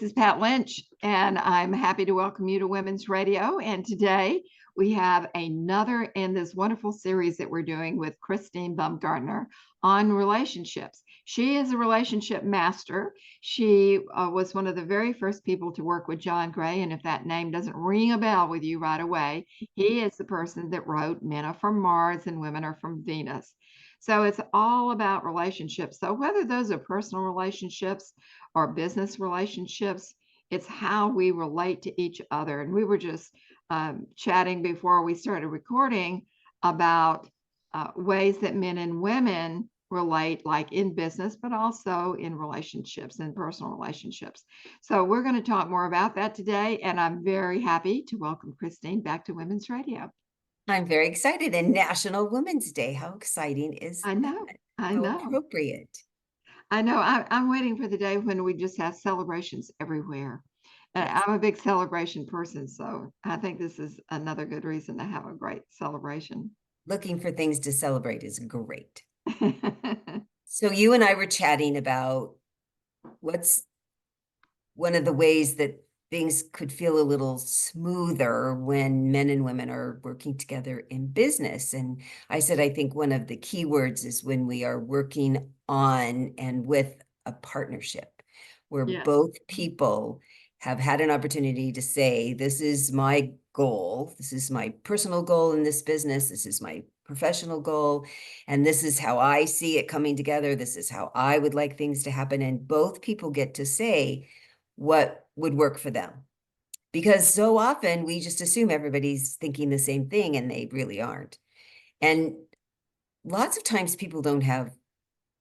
is Pat Lynch, and I'm happy to welcome you to Women's Radio. And today we have another in this wonderful series that we're doing with Christine Baumgartner on relationships. She is a relationship master. She was one of the very first people to work with John Gray. And if that name doesn't ring a bell with you right away, he is the person that wrote Men Are From Mars and Women Are From Venus. So it's all about relationships. So whether those are personal relationships or business relationships, it's how we relate to each other. And we were just chatting before we started recording about ways that men and women relate, like in business, but also in relationships and personal relationships. So we're going to talk more about that today. And I'm very happy to welcome Christine back to Women's Radio. I'm very excited. And National Women's Day. How exciting is I know. that? I How know. appropriate. I know. I'm waiting for the day when we just have celebrations everywhere. And Yes. I'm a big celebration person, so I think this is another good reason to have a great celebration. Looking for things to celebrate is great. So you and I were chatting about what's one of the ways that things could feel a little smoother when men and women are working together in business. And I said, I think one of the key words is when we are working on and with a partnership where Yes. both people have had an opportunity to say, this is my goal. This is my personal goal in this business. This is my professional goal. And this is how I see it coming together. This is how I would like things to happen. And both people get to say what would work for them. Because so often we just assume everybody's thinking the same thing and they really aren't. And lots of times people don't have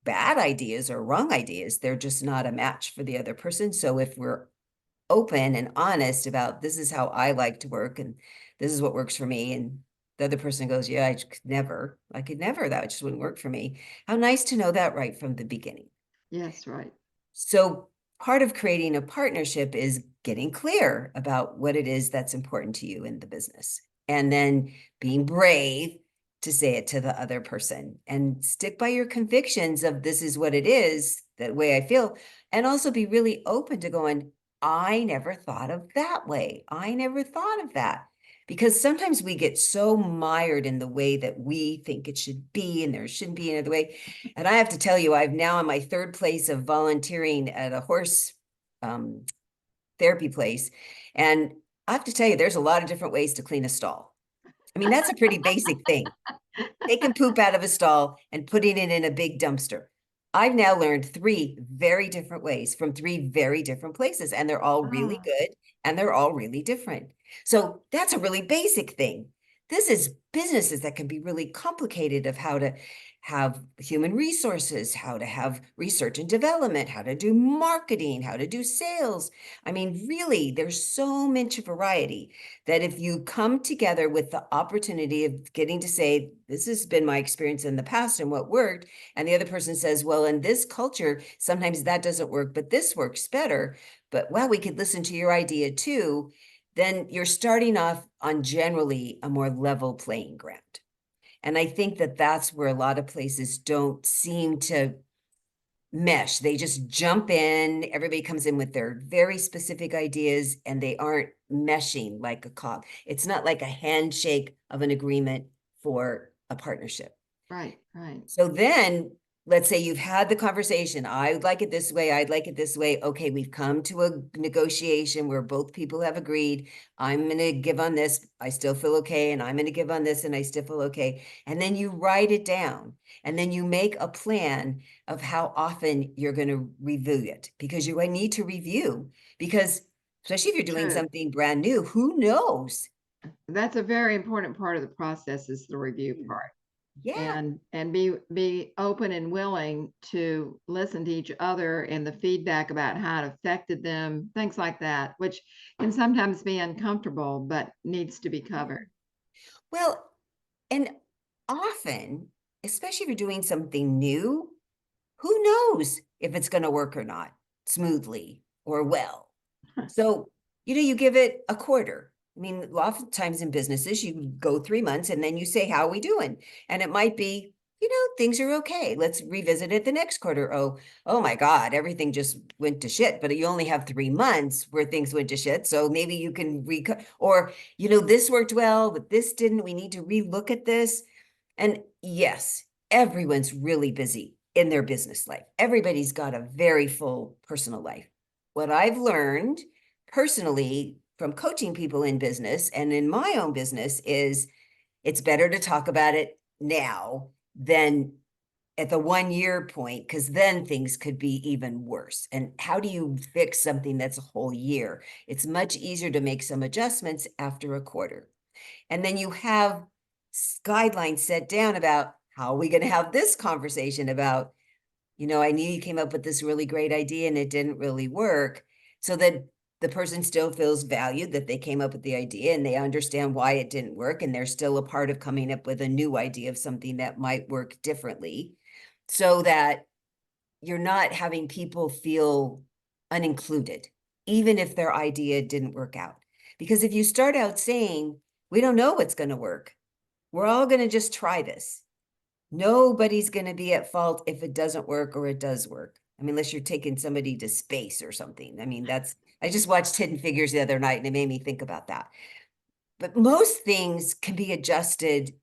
bad ideas or wrong ideas. They're just not a match for the other person. So if we're open and honest about this is how I like to work and this is what works for me, and the other person goes, yeah, I could never, that just wouldn't work for me. How nice to know that right from the beginning. Yes, right. So part of creating a partnership is getting clear about what it is that's important to you in the business, and then being brave to say it to the other person and stick by your convictions of this is what it is, that way I feel, and also be really open to going, I never thought of that way. I never thought of that. Because sometimes we get so mired in the way that we think it should be, and there shouldn't be another way. And I have to tell you, I'm now in my third place of volunteering at a horse therapy place. And I have to tell you, there's a lot of different ways to clean a stall. I mean, that's a pretty basic thing. Taking poop out of a stall and putting it in a big dumpster. I've now learned 3 very different ways from 3 very different places, and they're all really good and they're all really different. So that's a really basic thing. This is businesses that can be really complicated, of how to have human resources, how to have research and development, how to do marketing, how to do sales. I mean, really, there's so much variety that if you come together with the opportunity of getting to say, this has been my experience in the past and what worked, and the other person says, well, in this culture, sometimes that doesn't work, but this works better. But well, we could listen to your idea too. Then you're starting off on generally a more level playing ground. And I think that that's where a lot of places don't seem to mesh. They just jump in. Everybody comes in with their very specific ideas and they aren't meshing like a cog. It's not like a handshake of an agreement for a partnership. Right, right. So then let's say you've had the conversation. I'd like it this way. I'd like it this way. Okay, we've come to a negotiation where both people have agreed. I'm going to give on this. I still feel okay. And I'm going to give on this and I still feel okay. And then you write it down and then you make a plan of how often you're going to review it, because you need to review, because especially if you're doing something brand new, who knows? That's a very important part of the process, is the review part. Yeah. And be open and willing to listen to each other and the feedback about how it affected them, things like that, which can sometimes be uncomfortable, but needs to be covered. Well, and often, especially if you're doing something new, who knows if it's going to work or not smoothly or well. So, you give it a quarter. I mean, oftentimes in businesses, you go 3 months and then you say, how are we doing? And it might be things are okay. Let's revisit it the next quarter. Oh my God, everything just went to shit. But you only have 3 months where things went to shit. So maybe you can or, this worked well, but this didn't. We need to relook at this. And yes, everyone's really busy in their business life. Everybody's got a very full personal life. What I've learned personally from coaching people in business and in my own business is it's better to talk about it now than at the 1 year point, because then things could be even worse. And how do you fix something that's a whole year? It's much easier to make some adjustments after a quarter. And then you have guidelines set down about how are we going to have this conversation about, I knew you came up with this really great idea and it didn't really work. So that the person still feels valued, that they came up with the idea and they understand why it didn't work. And they're still a part of coming up with a new idea of something that might work differently, so that you're not having people feel unincluded, even if their idea didn't work out. Because if you start out saying, we don't know what's going to work, we're all going to just try this, nobody's going to be at fault if it doesn't work or it does work. I mean, unless you're taking somebody to space or something. I mean, I just watched Hidden Figures the other night and it made me think about that. But most things can be adjusted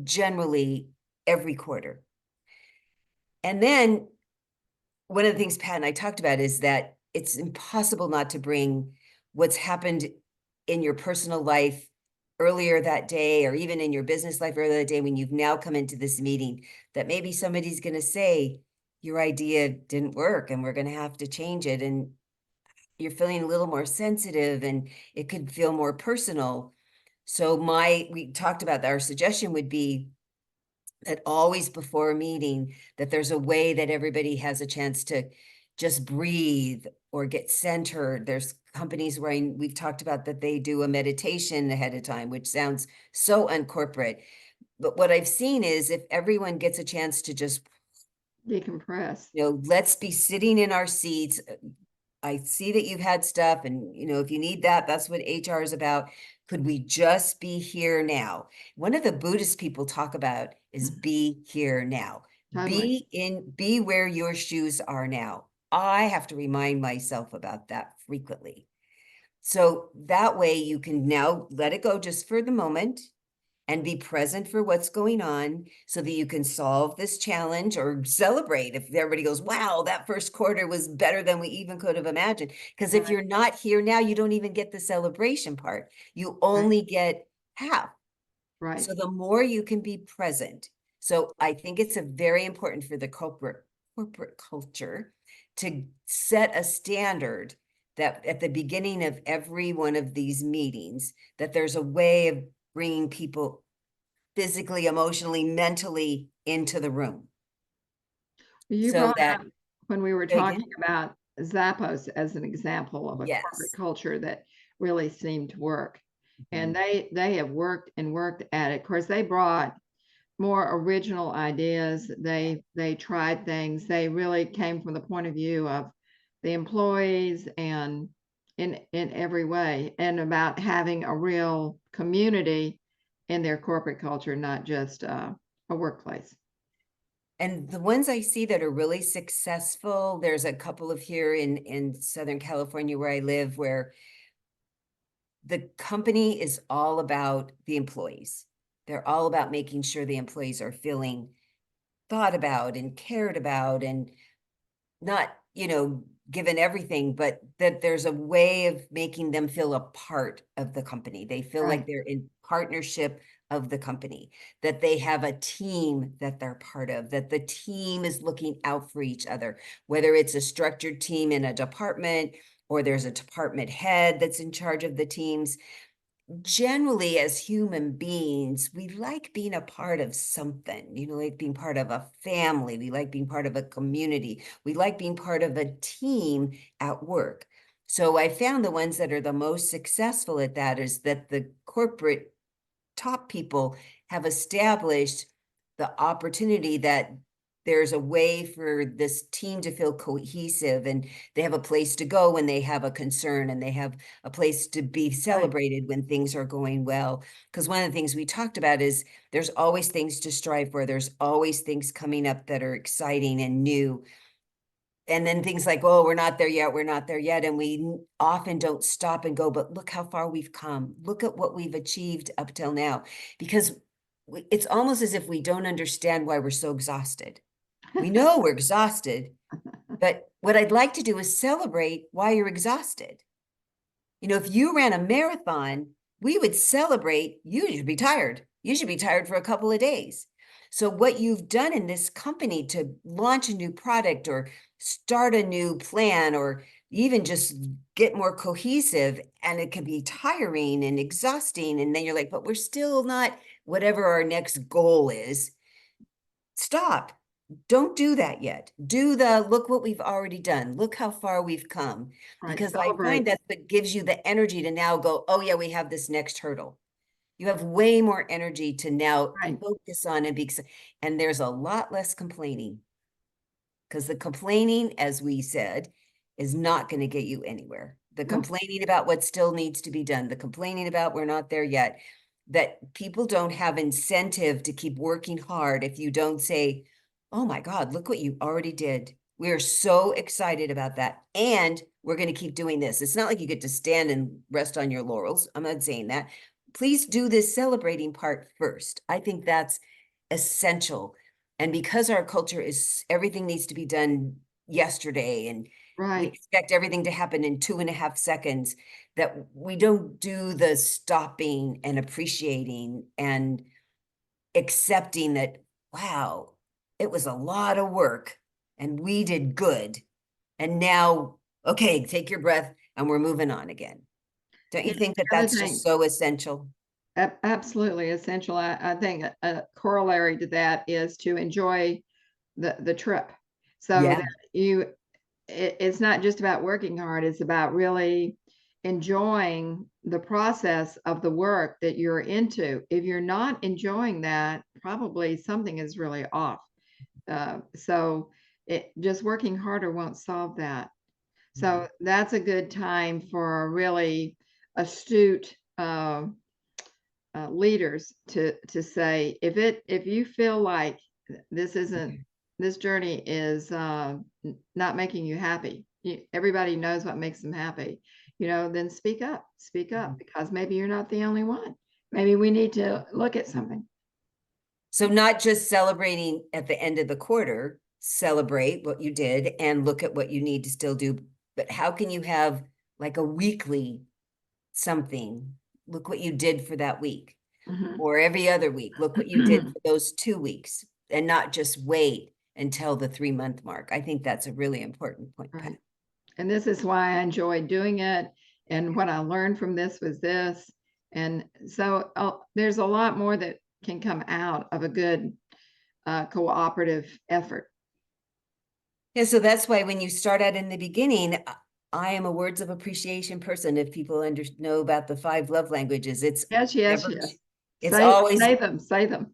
generally every quarter. And then one of the things Pat and I talked about is that it's impossible not to bring what's happened in your personal life earlier that day, or even in your business life earlier that day, when you've now come into this meeting, that maybe somebody's going to say, your idea didn't work and we're going to have to change it. And you're feeling a little more sensitive and it could feel more personal. So we talked about that. Our suggestion would be that always before a meeting, that there's a way that everybody has a chance to just breathe or get centered. There's companies where we've talked about that they do a meditation ahead of time, which sounds so uncorporate. But what I've seen is if everyone gets a chance to just, Decompress. let's be sitting in our seats. I see that you've had stuff, and if you need that, that's what HR is about. Could we just be here now? One of the Buddhist people talk about is be here now. Totally. Be where your shoes are now. I have to remind myself about that frequently. So that way you can now let it go just for the moment and be present for what's going on, so that you can solve this challenge or celebrate if everybody goes, wow, that first quarter was better than we even could have imagined. Because if Right. you're not here now, you don't even get the celebration part. You Right. only get half. Right. So the more you can be present. So I think it's a very important for the corporate culture to set a standard that at the beginning of every one of these meetings, that there's a way of bringing people physically, emotionally, mentally into the room. You So brought that, up when we were talking again, about Zappos as an example of a corporate yes. culture that really seemed to work. And Mhm. they have worked and worked at it. Of course, they brought more original ideas. Yeah. They tried things. They really came from the point of view of the employees and in every way, and about having a real community in their corporate culture, not just a workplace. And the ones I see that are really successful, there's a couple of here in Southern California where I live, where the company is all about the employees. They're all about making sure the employees are feeling thought about and cared about, and not, given everything, but that there's a way of making them feel a part of the company. They feel Right. like they're in partnership of the company, that they have a team that they're part of, that the team is looking out for each other, whether it's a structured team in a department or there's a department head that's in charge of the teams. Generally, as human beings, we like being a part of something, like being part of a family. We like being part of a community. We like being part of a team at work. So I found the ones that are the most successful at that is that the corporate top people have established the opportunity that there's a way for this team to feel cohesive, and they have a place to go when they have a concern, and they have a place to be Right. celebrated when things are going well. Because one of the things we talked about is there's always things to strive for. There's always things coming up that are exciting and new. And then things like, oh, we're not there yet, we're not there yet. And we often don't stop and go, but look how far we've come. Look at what we've achieved up till now. Because it's almost as if we don't understand why we're so exhausted. We know we're exhausted, but what I'd like to do is celebrate why you're exhausted. You know, if you ran a marathon, we would celebrate, you should be tired. You should be tired for a couple of days. So what you've done in this company to launch a new product or start a new plan or even just get more cohesive, and it can be tiring and exhausting. And then you're like, but we're still not whatever our next goal is. Stop. Don't do that yet. Do the look what we've already done. Look how far we've come. Right. Because I find Celebrate. that's what gives you the energy to now go, oh yeah, we have this next hurdle. You have way more energy to now Right. focus on and be, and there's a lot less complaining. Because the complaining, as we said, is not going to get you anywhere. The No. complaining about what still needs to be done, the complaining about we're not there yet, that people don't have incentive to keep working hard if you don't say, oh my God, look what you already did. We are so excited about that. And we're going to keep doing this. It's not like you get to stand and rest on your laurels. I'm not saying that. Please do this celebrating part first. I think that's essential. And because our culture is everything needs to be done yesterday, and we Right. expect everything to happen in 2.5 seconds, that we don't do the stopping and appreciating and accepting that, wow, it was a lot of work and we did good. And now, okay, take your breath and we're moving on again. Don't you Yeah. think that The other that's just thing, so essential? absolutely essential. I think a corollary to that is to enjoy the trip, so Yeah. that it's not just about working hard, it's about really enjoying the process of the work that you're into. If you're not enjoying that, probably something is really off. So it just working harder won't solve that. So that's a good time for a really astute leaders to say, if you feel like this isn't this journey is not making you happy, everybody knows what makes them happy, then speak up, because maybe you're not the only one. Maybe we need to look at something. So not just celebrating at the end of the quarter, celebrate what you did and look at what you need to still do. But how can you have like a weekly something? Look what you did for that week, Mhm. or every other week. Look what you did for those 2 weeks, and not just wait until the 3-month mark. I think that's a really important point, Pat. Right. And this is why I enjoyed doing it. And what I learned from this was this. And so there's a lot more that can come out of a good cooperative effort. Yeah, so that's why when you start out in the beginning, I am a words of appreciation person. If people know about the 5 love languages, it's Yes, yes, never, yes. it's Say always say them, say them.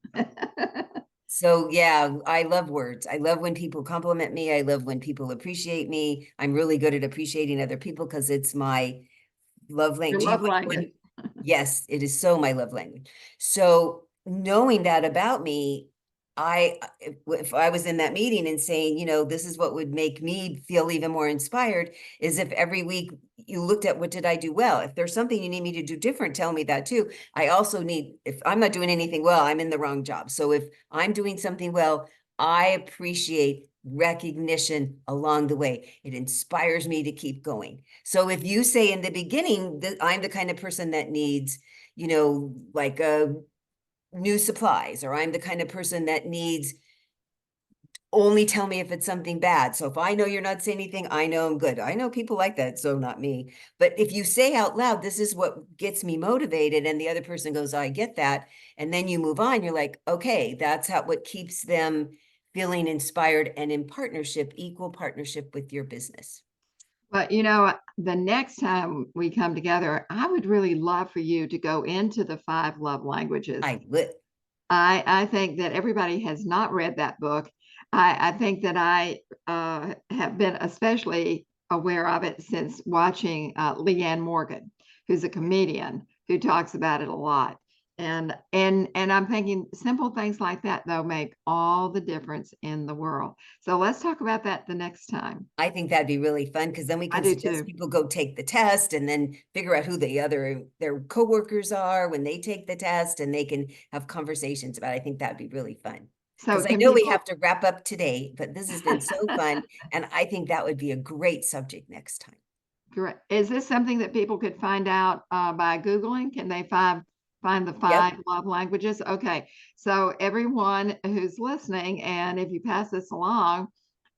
so. Yeah, I love words. I love when people compliment me. I love when people appreciate me. I'm really good at appreciating other people because it's my love Your language. Do you love want language. one? Yes, it is so my love language. So knowing that about me, if I was in that meeting and saying, this is what would make me feel even more inspired, is if every week you looked at what did I do well. If there's something you need me to do different, tell me that too. I also need, if I'm not doing anything well, I'm in the wrong job. So if I'm doing something well, I appreciate recognition along the way. It inspires me to keep going. So if you say in the beginning that I'm the kind of person that needs, like new supplies, or I'm the kind of person that needs only tell me if it's something bad. So if I know you're not saying anything, I know I'm good. I know people like that, so not me. But if you say out loud, this is what gets me motivated, and the other person goes, I get that, and then you move on, you're like, okay, that's what keeps them feeling inspired and in partnership, equal partnership with your business. But the next time we come together, I would really love for you to go into the 5 love languages. I would. I think that everybody has not read that book. I think that I have been especially aware of it since watching Leanne Morgan, who's a comedian who talks about it a lot. And I'm thinking simple things like that though make all the difference in the world. So let's talk about that the next time. I think that'd be really fun because then we I can do suggest too. people go take the test and then figure out who their coworkers are when they take the test, and they can have conversations about it. I think that'd be really fun. So Because I can know we people have to wrap up today, but this has been so fun. And I think that would be a great subject next time. Correct. Is this something that people could find out by Googling? Can they find the Yep. five love languages? Okay. So everyone who's listening, and if you pass this along,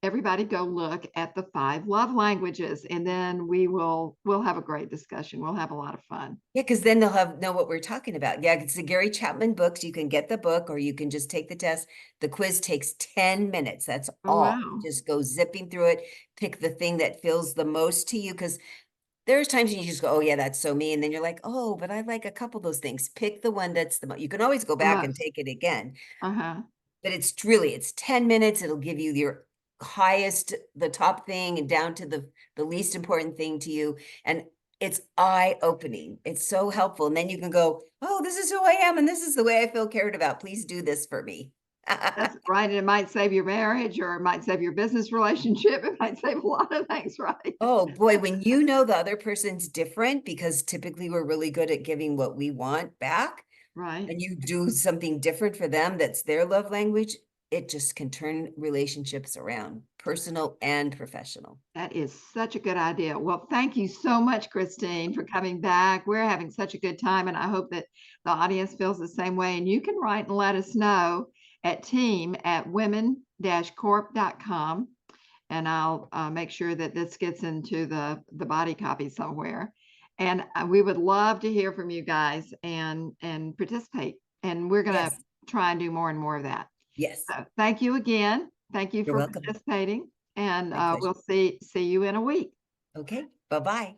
everybody go look at the five love languages, and then we'll have a great discussion. We'll have a lot of fun. Yeah, because then they'll know what we're talking about. Yeah, it's the Gary Chapman books. You can get the book or you can just take the test. The quiz takes 10 minutes. That's Oh all. wow. Just go zipping through it, pick the thing that feels the most to you. Because there's times you just go, oh yeah, that's so me. And then you're like, oh, but I like a couple of those things. Pick the one that's the most. You can always go The back and most. take it again. Uh-huh. But it's 10 minutes. It'll give you your the top thing, and down to the least important thing to you. And it's eye-opening. It's so helpful. And then you can go, oh, this is who I am, and this is the way I feel cared about. Please do this for me. That's right. And it might save your marriage or it might save your business relationship. It might save a lot of things, right? Oh boy, when you know the other person's different, because typically we're really good at giving what we want back, Right. and you do something different for them that's their love language, it just can turn relationships around, personal and professional. That is such a good idea. Well, thank you so much, Christine, for coming back. We're having such a good time, and I hope that the audience feels the same way. And you can write and let us know at team@women-corp.com, and I'll make sure that this gets into the body copy somewhere. And we would love to hear from you guys and participate. And we're going to Yes. try and do more and more of that. Yes. So thank you again. Thank you You're for welcome. participating, and My pleasure. we'll see you in a week. Okay. Bye-bye.